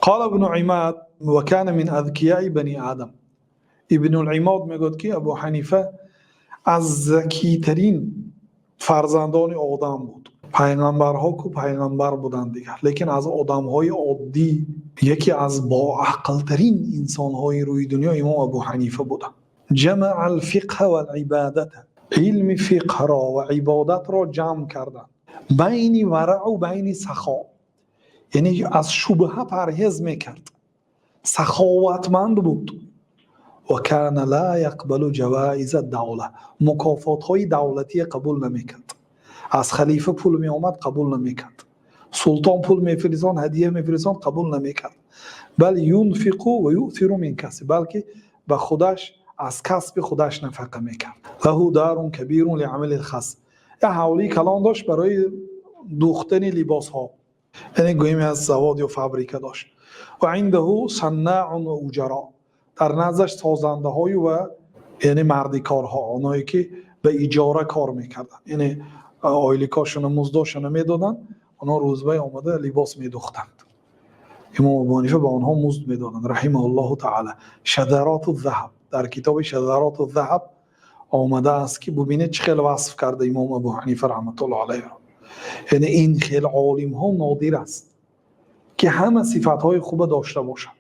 قال ابن عماد و کان من اذکیاء بنی آدم. ابن العماد میگوید که ابو حنیفه از ذکی‌ترین فرزندان آدم بود. پیغمبرها کو پیغمبر بودند دیگر، لیکن از آدم‌های عادی یکی از با عقل‌ترین انسان‌های روی دنیا امام ابو حنیفه بودند. جمع الفقه و العبادت، علم فقه را و عبادت را جمع کردند، بین ورع و بین سخا، یعنی از شبهه پرهیز میکرد، سخاوتمند بود. و کان لا یقبل جوائز الدوله، مکافات‌های دولتی قبول نمیکرد. از خلیفه پول می آمد قبول نمیکرد، سلطان پول میفرستاد هدیه میفرستاد قبول نمیکرد. بل ينفق و یؤثر من کسب، بلکه به خودش از کسب خودش نفقه میکرد. له دار کبیر لعمل الخص، یه حولی کلان داشت برای دوختن لباس ها، یعنی گوییم از زواد یا فابریکه داشت. و عنده صناع و اجرا، در نزدش سازنده های و یعنی مردکارها، اونایی که به اجاره کار میکردن، یعنی آیلیکاشون مزداشون میدادن، اونا روزبه آمده لباس میدوختند. امام ابو حنیفه به آنها مزد میدادند رحمه الله تعالی. شذرات الذهب، در کتاب شذرات الذهب آمده است که ببینید چه خیلی وصف کرده امام ابو حنیفه رحمت الله علیه. یعنی این خیلی عالم ها نادر است که همه صفات های خوب داشته باشند.